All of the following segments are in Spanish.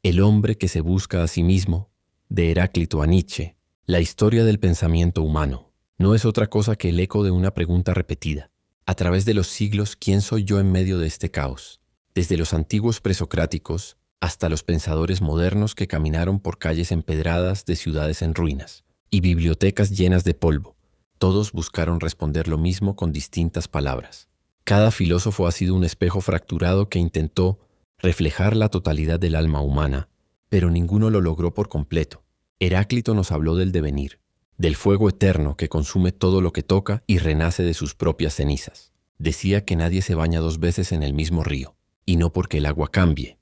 El hombre que se busca a sí mismo, de Heráclito a Nietzsche. La historia del pensamiento humano no es otra cosa que el eco de una pregunta repetida. A través de los siglos, ¿quién soy yo en medio de este caos? Desde los antiguos presocráticos hasta los pensadores modernos que caminaron por calles empedradas de ciudades en ruinas y bibliotecas llenas de polvo, todos buscaron responder lo mismo con distintas palabras. Cada filósofo ha sido un espejo fracturado que intentó reflejar la totalidad del alma humana, pero ninguno lo logró por completo. Heráclito nos habló del devenir, del fuego eterno que consume todo lo que toca y renace de sus propias cenizas. Decía que nadie se baña dos veces en el mismo río, y no porque el agua cambie,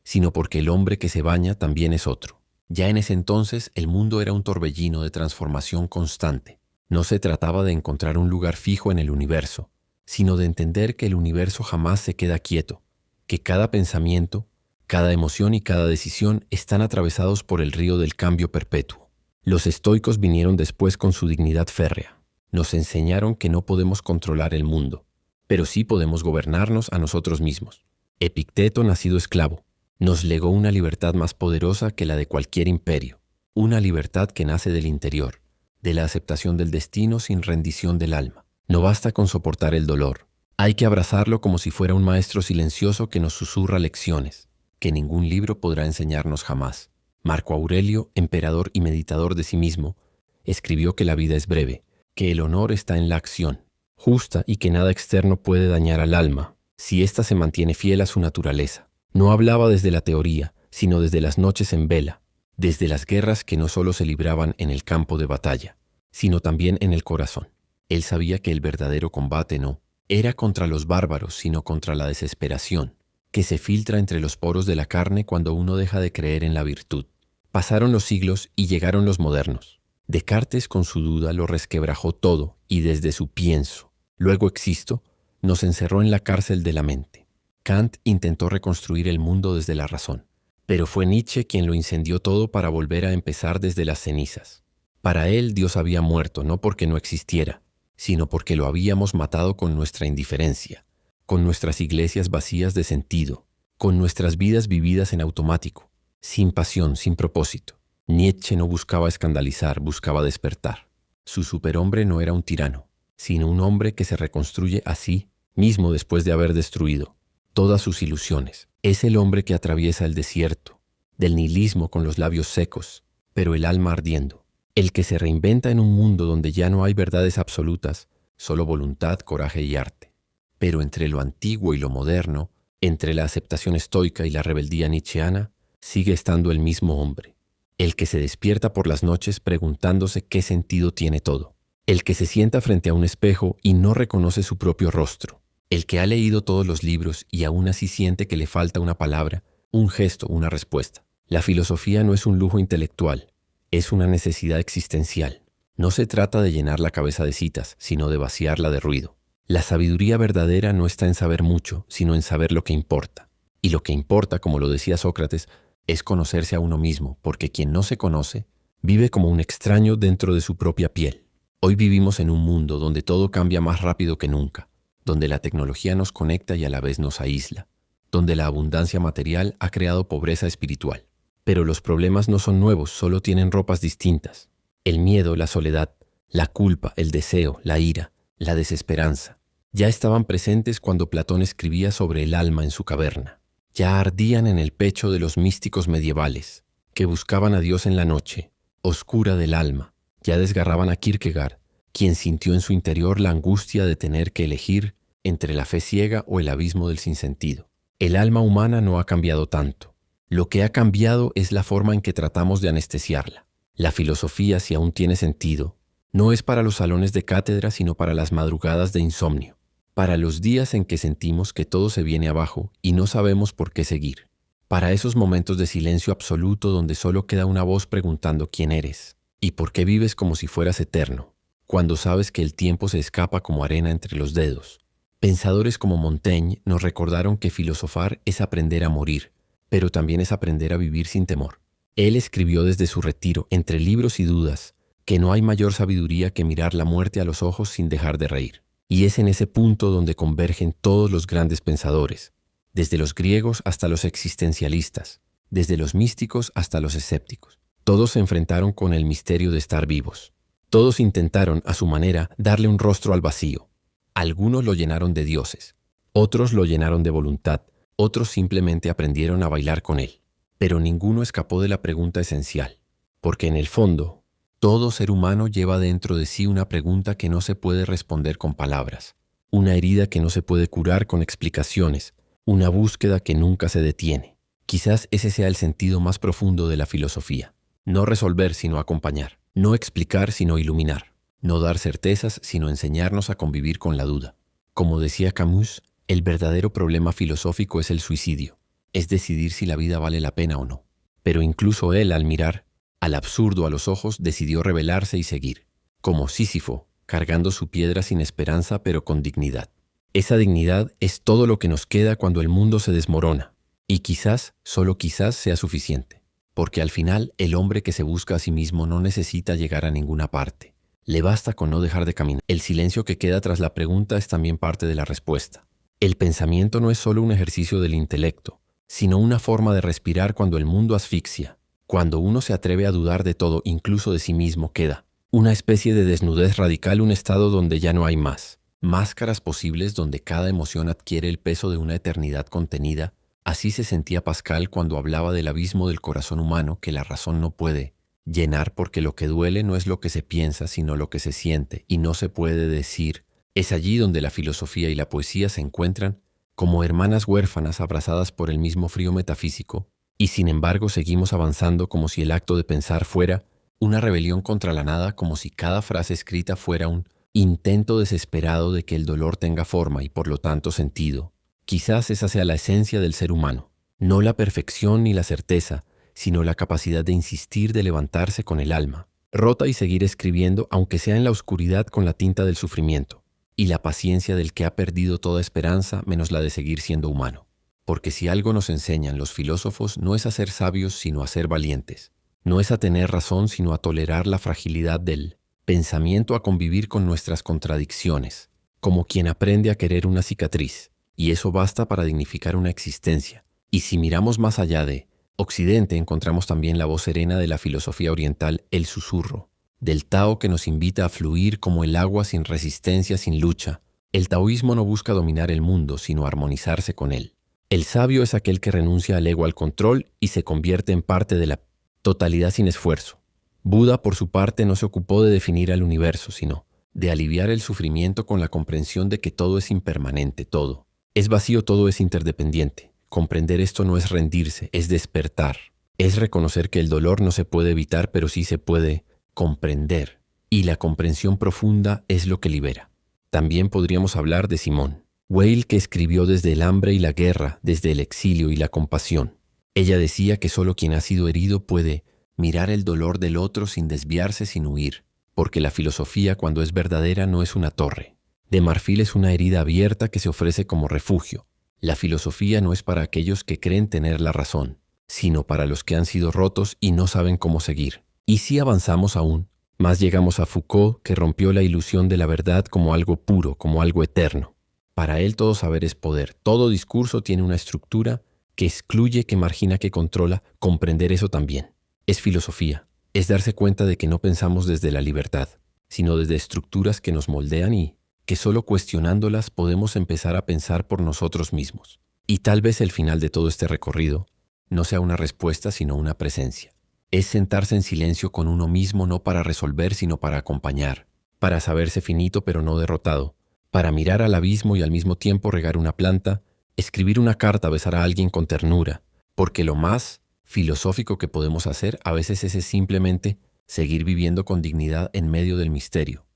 sino porque el hombre que se baña también es otro. Ya en ese entonces el mundo era un torbellino de transformación constante. No se trataba de encontrar un lugar fijo en el universo, sino de entender que el universo jamás se queda quieto, que cada pensamiento, cada emoción y cada decisión están atravesados por el río del cambio perpetuo. Los estoicos vinieron después con su dignidad férrea. Nos enseñaron que no podemos controlar el mundo, pero sí podemos gobernarnos a nosotros mismos. Epicteto, nacido esclavo, nos legó una libertad más poderosa que la de cualquier imperio, una libertad que nace del interior, de la aceptación del destino sin rendición del alma. No basta con soportar el dolor, hay que abrazarlo como si fuera un maestro silencioso que nos susurra lecciones que ningún libro podrá enseñarnos jamás. Marco Aurelio, emperador y meditador de sí mismo, escribió que la vida es breve, que el honor está en la acción, justa y que nada externo puede dañar al alma, si ésta se mantiene fiel a su naturaleza. No hablaba desde la teoría, sino desde las noches en vela, desde las guerras que no solo se libraban en el campo de batalla, sino también en el corazón. Él sabía que el verdadero combate no era contra los bárbaros, sino contra la desesperación, que se filtra entre los poros de la carne cuando uno deja de creer en la virtud. Pasaron los siglos y llegaron los modernos. Descartes con su duda lo resquebrajó todo y desde su pienso, luego existo, nos encerró en la cárcel de la mente. Kant intentó reconstruir el mundo desde la razón, pero fue Nietzsche quien lo incendió todo para volver a empezar desde las cenizas. Para él Dios había muerto no porque no existiera, sino porque lo habíamos matado con nuestra indiferencia, con nuestras iglesias vacías de sentido, con nuestras vidas vividas en automático, sin pasión, sin propósito. Nietzsche no buscaba escandalizar, buscaba despertar. Su superhombre no era un tirano, sino un hombre que se reconstruye a sí mismo después de haber destruido todas sus ilusiones. Es el hombre que atraviesa el desierto, del nihilismo con los labios secos, pero el alma ardiendo. El que se reinventa en un mundo donde ya no hay verdades absolutas, solo voluntad, coraje y arte. Pero entre lo antiguo y lo moderno, entre la aceptación estoica y la rebeldía nietzscheana, sigue estando el mismo hombre. El que se despierta por las noches preguntándose qué sentido tiene todo. El que se sienta frente a un espejo y no reconoce su propio rostro. El que ha leído todos los libros y aún así siente que le falta una palabra, un gesto, una respuesta. La filosofía no es un lujo intelectual, es una necesidad existencial. No se trata de llenar la cabeza de citas, sino de vaciarla de ruido. La sabiduría verdadera no está en saber mucho, sino en saber lo que importa. Y lo que importa, como lo decía Sócrates, es conocerse a uno mismo, porque quien no se conoce, vive como un extraño dentro de su propia piel. Hoy vivimos en un mundo donde todo cambia más rápido que nunca, donde la tecnología nos conecta y a la vez nos aísla, donde la abundancia material ha creado pobreza espiritual. Pero los problemas no son nuevos, solo tienen ropas distintas. El miedo, la soledad, la culpa, el deseo, la ira, la desesperanza, ya estaban presentes cuando Platón escribía sobre el alma en su caverna. Ya ardían en el pecho de los místicos medievales, que buscaban a Dios en la noche, oscura del alma. Ya desgarraban a Kierkegaard, quien sintió en su interior la angustia de tener que elegir entre la fe ciega o el abismo del sinsentido. El alma humana no ha cambiado tanto. Lo que ha cambiado es la forma en que tratamos de anestesiarla. La filosofía, si aún tiene sentido, no es para los salones de cátedra, sino para las madrugadas de insomnio, para los días en que sentimos que todo se viene abajo y no sabemos por qué seguir, para esos momentos de silencio absoluto donde solo queda una voz preguntando quién eres y por qué vives como si fueras eterno, cuando sabes que el tiempo se escapa como arena entre los dedos. Pensadores como Montaigne nos recordaron que filosofar es aprender a morir, pero también es aprender a vivir sin temor. Él escribió desde su retiro, entre libros y dudas, que no hay mayor sabiduría que mirar la muerte a los ojos sin dejar de reír. Y es en ese punto donde convergen todos los grandes pensadores, desde los griegos hasta los existencialistas, desde los místicos hasta los escépticos. Todos se enfrentaron con el misterio de estar vivos. Todos intentaron, a su manera, darle un rostro al vacío. Algunos lo llenaron de dioses, otros lo llenaron de voluntad, otros simplemente aprendieron a bailar con él. Pero ninguno escapó de la pregunta esencial, porque en el fondo, todo ser humano lleva dentro de sí una pregunta que no se puede responder con palabras, una herida que no se puede curar con explicaciones, una búsqueda que nunca se detiene. Quizás ese sea el sentido más profundo de la filosofía. No resolver sino acompañar, no explicar sino iluminar, no dar certezas sino enseñarnos a convivir con la duda. Como decía Camus, el verdadero problema filosófico es el suicidio, es decidir si la vida vale la pena o no. Pero incluso él, al mirar al absurdo a los ojos, decidió rebelarse y seguir, como Sísifo, cargando su piedra sin esperanza pero con dignidad. Esa dignidad es todo lo que nos queda cuando el mundo se desmorona, y quizás, solo quizás, sea suficiente, porque al final el hombre que se busca a sí mismo no necesita llegar a ninguna parte. Le basta con no dejar de caminar. El silencio que queda tras la pregunta es también parte de la respuesta. El pensamiento no es solo un ejercicio del intelecto, sino una forma de respirar cuando el mundo asfixia. Cuando uno se atreve a dudar de todo, incluso de sí mismo, queda una especie de desnudez radical, un estado donde ya no hay más. Máscaras posibles donde cada emoción adquiere el peso de una eternidad contenida. Así se sentía Pascal cuando hablaba del abismo del corazón humano que la razón no puede llenar, porque lo que duele no es lo que se piensa, sino lo que se siente, y no se puede decir. Es allí donde la filosofía y la poesía se encuentran como hermanas huérfanas abrazadas por el mismo frío metafísico, y sin embargo seguimos avanzando como si el acto de pensar fuera una rebelión contra la nada, como si cada frase escrita fuera un intento desesperado de que el dolor tenga forma y por lo tanto sentido. Quizás esa sea la esencia del ser humano, no la perfección ni la certeza, sino la capacidad de insistir, de levantarse con el alma rota y seguir escribiendo, aunque sea en la oscuridad con la tinta del sufrimiento, y la paciencia del que ha perdido toda esperanza menos la de seguir siendo humano. Porque si algo nos enseñan los filósofos no es a ser sabios sino a ser valientes, no es a tener razón sino a tolerar la fragilidad del pensamiento, a convivir con nuestras contradicciones, como quien aprende a querer una cicatriz, y eso basta para dignificar una existencia. Y si miramos más allá de Occidente, encontramos también la voz serena de la filosofía oriental, el susurro, del Tao que nos invita a fluir como el agua sin resistencia, sin lucha. El taoísmo no busca dominar el mundo, sino armonizarse con él. El sabio es aquel que renuncia al ego, al control, y se convierte en parte de la totalidad sin esfuerzo. Buda, por su parte, no se ocupó de definir al universo, sino de aliviar el sufrimiento con la comprensión de que todo es impermanente, todo es vacío, todo es interdependiente. Comprender esto no es rendirse, es despertar. Es reconocer que el dolor no se puede evitar, pero sí se puede comprender. Y la comprensión profunda es lo que libera. También podríamos hablar de Simone Weil, que escribió desde el hambre y la guerra, desde el exilio y la compasión. Ella decía que solo quien ha sido herido puede mirar el dolor del otro sin desviarse, sin huir, porque la filosofía, cuando es verdadera, no es una torre de marfil, es una herida abierta que se ofrece como refugio. La filosofía no es para aquellos que creen tener la razón, sino para los que han sido rotos y no saben cómo seguir. Y si avanzamos aún, más llegamos a Foucault, que rompió la ilusión de la verdad como algo puro, como algo eterno. Para él todo saber es poder, todo discurso tiene una estructura que excluye, que margina, que controla. Comprender eso también es filosofía, es darse cuenta de que no pensamos desde la libertad, sino desde estructuras que nos moldean y que solo cuestionándolas podemos empezar a pensar por nosotros mismos. Y tal vez el final de todo este recorrido no sea una respuesta, sino una presencia. Es sentarse en silencio con uno mismo, no para resolver, sino para acompañar, para saberse finito pero no derrotado, para mirar al abismo y al mismo tiempo regar una planta, escribir una carta, besar a alguien con ternura, porque lo más filosófico que podemos hacer a veces es simplemente seguir viviendo con dignidad en medio del misterio.